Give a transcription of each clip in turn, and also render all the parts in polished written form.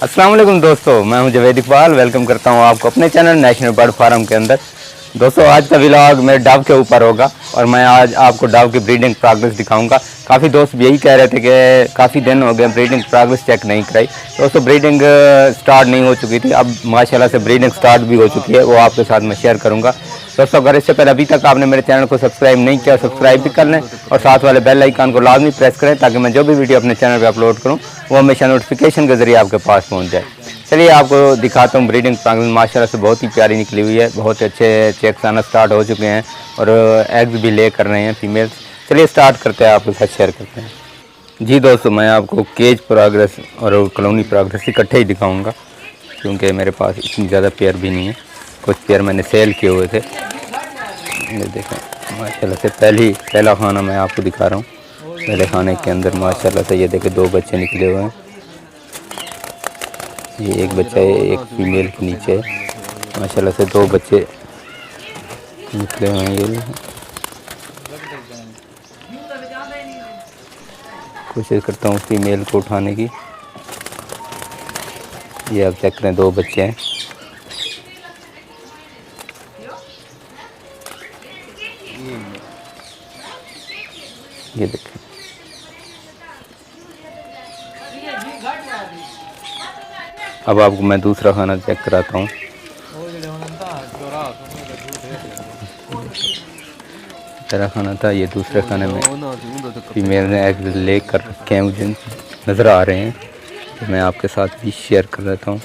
अस्सलाम वालेकुम दोस्तों, मैं हूं जवेद इकबाल। वेलकम करता हूं आपको अपने चैनल नेशनल बर्ड फार्म के अंदर। दोस्तों आज का व्लॉग मेरे डव के ऊपर होगा और मैं आज आपको डव की ब्रीडिंग प्रोग्रेस दिखाऊंगा। काफ़ी दोस्त यही कह रहे थे कि काफ़ी दिन हो गए ब्रीडिंग प्रोग्रेस चेक नहीं कराई। दोस्तों ब्रीडिंग स्टार्ट नहीं हो चुकी थी, अब माशाल्लाह से ब्रीडिंग स्टार्ट भी हो चुकी है, वो आपके साथ मैं शेयर करूँगा। दोस्तों अगर इससे पहले अभी तक आपने मेरे चैनल को सब्सक्राइब नहीं किया, सब्सक्राइब भी कर लें और साथ वाले बेल आइकन को लाजमी प्रेस करें ताकि मैं जो भी वीडियो अपने चैनल पर अपलोड करूँ वो हमेशा नोटिफिकेशन के ज़रिए आपके पास पहुँच जाए। चलिए आपको दिखाता हूँ ब्रीडिंग प्रोग्रेस। माशाल्लाह से बहुत ही प्यारी निकली हुई है, बहुत अच्छे चेक्स आना स्टार्ट हो चुके हैं और एग्स भी ले कर रहे हैं फीमेल्स। चलिए स्टार्ट करते हैं, आपके साथ शेयर करते हैं। जी दोस्तों, मैं आपको केज प्रोग्रेस और कॉलोनी प्रोग्रेस इकट्ठे ही दिखाऊंगा क्योंकि मेरे पास इतनी ज़्यादा पेयर भी नहीं है। कुछ पेयर मैंने सेल किए हुए थे। ये देखें माशाल्लाह से पहला खाना मैं आपको दिखा रहा हूँ। पहले खाने के अंदर माशाल्लाह से ये देखें 2 बच्चे निकले हुए हैं। ये एक बच्चा है, एक फीमेल के नीचे है। माशाल्लाह से 2 बच्चे निकले हुए हैं। ये कोशिश करता हूँ फीमेल को उठाने की। ये आप चेक करें 2 बच्चे हैं। ये देखें, अब आपको मैं दूसरा खाना चेक कराता हूँ। पहला खाना था, ये दूसरे खाने में फीमेल ने एग ले कर रखे हैं, मुझे नज़र आ रहे हैं तो मैं आपके साथ भी शेयर कर देता हूँ।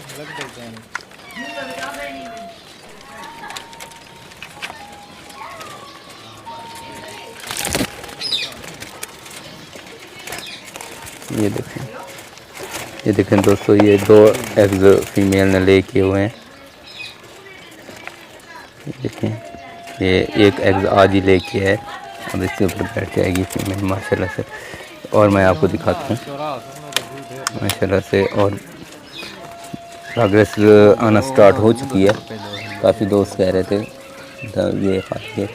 ये देखें दोस्तों, ये 2 एग्स फीमेल ने ले किए हुए हैं। ये देखें, ये एक एग्स आज ही ले के है, अब इसके ऊपर बैठ जाएगी फीमेल माशाल्लाह से। और मैं आपको दिखाता हूँ माशाल्लाह से, और प्रोग्रेस आना स्टार्ट हो चुकी है। काफ़ी दोस्त कह रहे थे ये खाइए।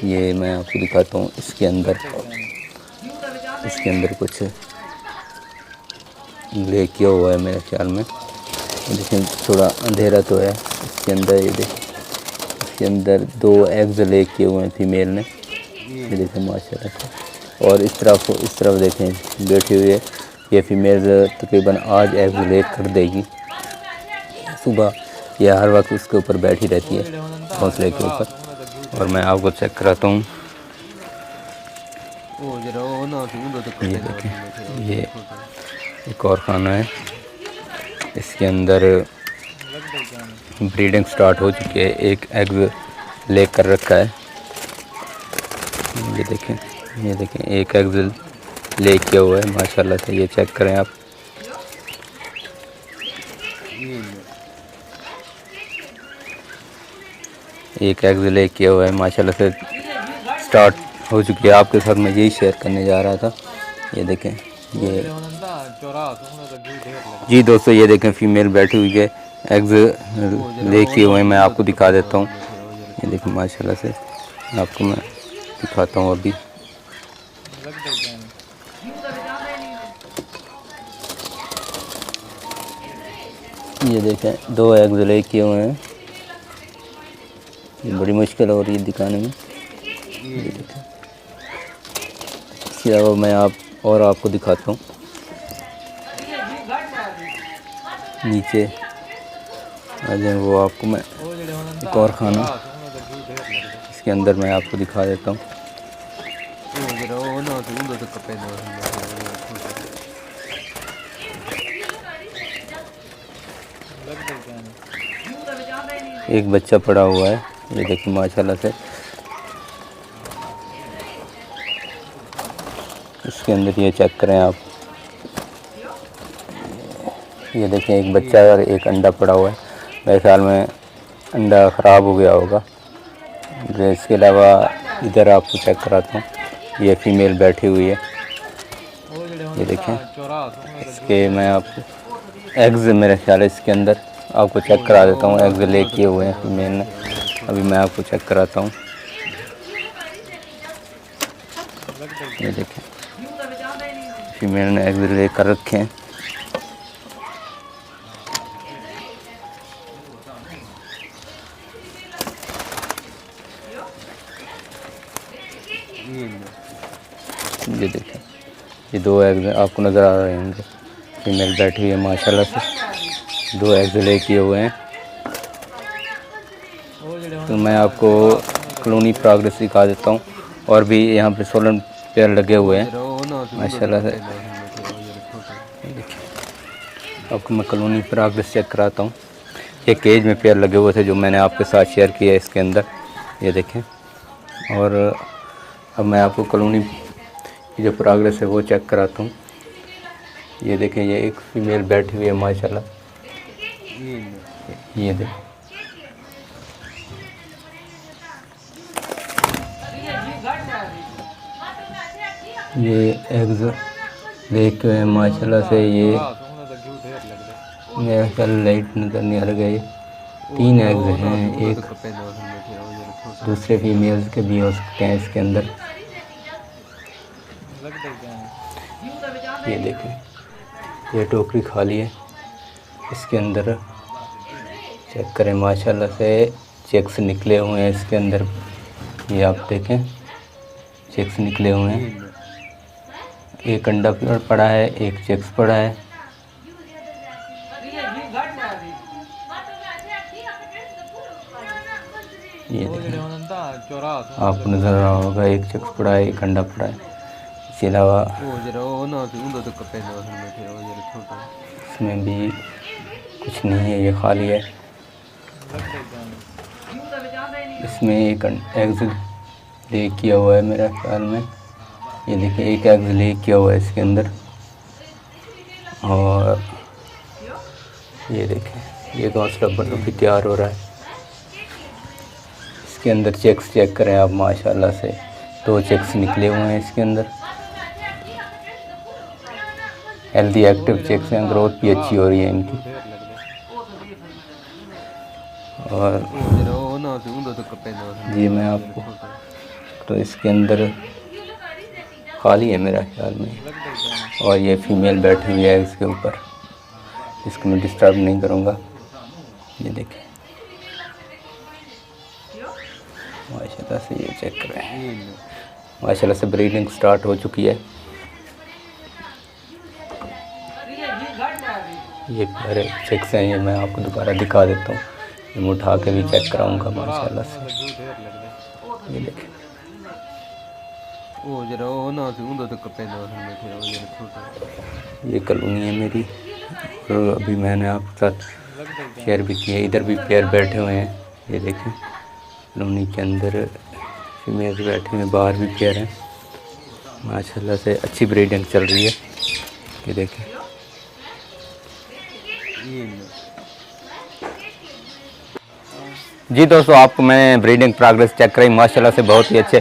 ये मैं आपको दिखाता हूँ, इसके अंदर कुछ ले किया हुआ है मेरे ख्याल में। लेकिन थोड़ा अंधेरा तो है इसके अंदर। ये देखें, इसके अंदर 2 एग्स ले किए हुए हैं फीमेल ने। ये देखें माशाल्लाह से। और इस तरफ देखें बैठी हुई है ये फीमेल। तकरीबन आज एग्स ले कर देगी। सुबह ये हर वक्त उसके ऊपर बैठी रहती है, घोंसले के ऊपर। और मैं आपको चेक कराता हूँ। ये देखें, ये एक और खाना है, इसके अंदर ब्रीडिंग स्टार्ट हो चुकी है। एक एग ले कर रखा है। ये देखें एक एग ले किया हुआ है माशाल्लाह से। ये चेक करें आप। एक एग ले किया हुआ है माशाल्लाह से, स्टार्ट हो चुकी है। आपके साथ मैं यही शेयर करने जा रहा था। ये देखें, ये जी दोस्तों, ये देखें फीमेल बैठी हुई है, एग्स ले किए हुए हैं। मैं आपको दिखा देता हूँ। ये देखें माशाल्लाह से, आपको मैं दिखाता हूँ अभी। ये देखें 2 एग्स ले किए हुए हैं। ये बड़ी मुश्किल हो रही है दिखाने में। ये देखें, इसके अलावा मैं आपको दिखाता हूँ। नीचे आ जाए, वो आपको मैं एक और खाना इसके अंदर मैं आपको दिखा देता हूँ। एक बच्चा पड़ा हुआ है। ये देखिए माशाल्लाह से, इसके अंदर ये चेक करें आप। ये देखें एक बच्चा और एक अंडा पड़ा हुआ है। मेरे ख्याल में अंडा ख़राब हो गया होगा। इसके अलावा इधर आपको चेक कराता हूँ, ये फीमेल बैठी हुई है। ये देखें, इसके मैं आपको एग्स मेरे ख्याल है इसके अंदर आपको चेक करा देता हूँ। एग्स ले किए हुए हैं फीमेल ने। अभी मैं आपको चेक कराता हूँ। ये देखें फीमेल ने एग्स ले कर रखे हैं। ये देखें, ये 2 एग्स आपको नज़र आ रहे होंगे। फीमेल बैठी हुई है माशाल्लाह से, 2 एग्स ले किए हुए हैं। तो मैं आपको कॉलोनी प्रोग्रेस दिखा देता हूँ। और भी यहाँ पे 16 पेयर लगे हुए हैं माशाल्लाह से। आपको मैं कॉलोनी प्रोग्रेस चेक कराता हूँ। ये केज में पेयर लगे हुए थे जो मैंने आपके साथ शेयर किया है इसके अंदर, ये देखें। और अब मैं आपको कॉलोनी की जो प्रोग्रेस है वो चेक कराता हूँ। ये देखें, ये एक फीमेल बैठी हुई है माशाल्लाह, ये देखें। ये एग्स देख के माशाल्लाह से, ये मेरा ख्याल लाइट नज़र नहीं आ रहा है। 3 एग्स हैं, एक दूसरे फीमेल्स के भी हो सकते हैं इसके अंदर। ये देखें, ये टोकरी खाली है, इसके अंदर चेक करें माशाल्लाह से चेक्स निकले हुए हैं इसके अंदर। ये आप देखें, चेक्स निकले हुए हैं। एक अंडा पड़ा है, एक चेक्स पड़ा है। ये आपको नजर आ रहा होगा, एक चेक्स पड़ा है, एक अंडा पड़ा है। इसके अलावा इसमें भी कुछ नहीं है, ये खाली है। इसमें एक एग्स ले किया हुआ है मेरा ख्याल में। ये देखिए, एक एग्स ले किया हुआ है इसके अंदर। और ये देखें, ये घोंसला बनने भी तैयार हो रहा है। इसके अंदर चेक्स चेक करें आप माशाल्लाह से, 2 चेक्स निकले हुए हैं इसके अंदर। हेल्दी एक्टिव चेक्स हैं, ग्रोथ भी अच्छी हो रही है इनकी। और जी मैं आपको, तो इसके अंदर खाली है मेरा ख्याल में। और ये फीमेल बैठी हुई है इसके ऊपर, इसको मैं डिस्टर्ब नहीं करूँगा। ये देखें माशाल्लाह से, ये चेक करें माशाल्लाह से ब्रीडिंग स्टार्ट हो चुकी है। ये प्यारे चेक्स हैं, ये मैं आपको दोबारा दिखा देता हूँ। ये मैं उठा के भी चेक कराऊँगा माशाल्लाह से। ये देखें, ये कॉलोनी है मेरी। और अभी मैंने आपके साथ शेयर भी किया, इधर भी पेयर बैठे हुए हैं। ये देखें, कॉलोनी के अंदर फीमेल्स बैठे हुए हैं, बाहर भी पेयर हैं माशाल्लाह से। अच्छी ब्रीडिंग चल रही है, ये देखें। जी दोस्तों, आपको मैं ब्रीडिंग प्रोग्रेस चेक कराई, माशाल्लाह से बहुत ही अच्छे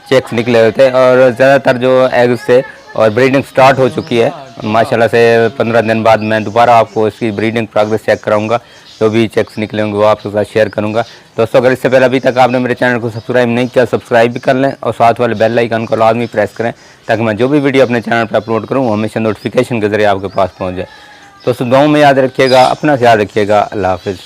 चेक्स निकले हुए थे। और ज़्यादातर जो एग्स थे और ब्रीडिंग स्टार्ट हो चुकी है माशाल्लाह से। 15 दिन बाद मैं दोबारा आपको इसकी ब्रीडिंग प्रोग्रेस चेक कराऊंगा। जो भी चेक्स निकले होंगे वो आपके साथ शेयर करूंगा। दोस्तों, अगर इससे पहले अभी तक आपने मेरे चैनल को सब्सक्राइब नहीं किया, सब्सक्राइब भी कर लें और साथ वाले बेल आइकन को लाजमी प्रेस करें, ताकि मैं जो भी वीडियो अपने चैनल पर अपलोड करूँ वो हमेशा नोटिफिकेशन के ज़रिए आपके पास पहुँच जाए। दोस्तों, दुआओं में याद रखिएगा, अपना ख्याल रखिएगा। अल्लाह हाफ़िज़।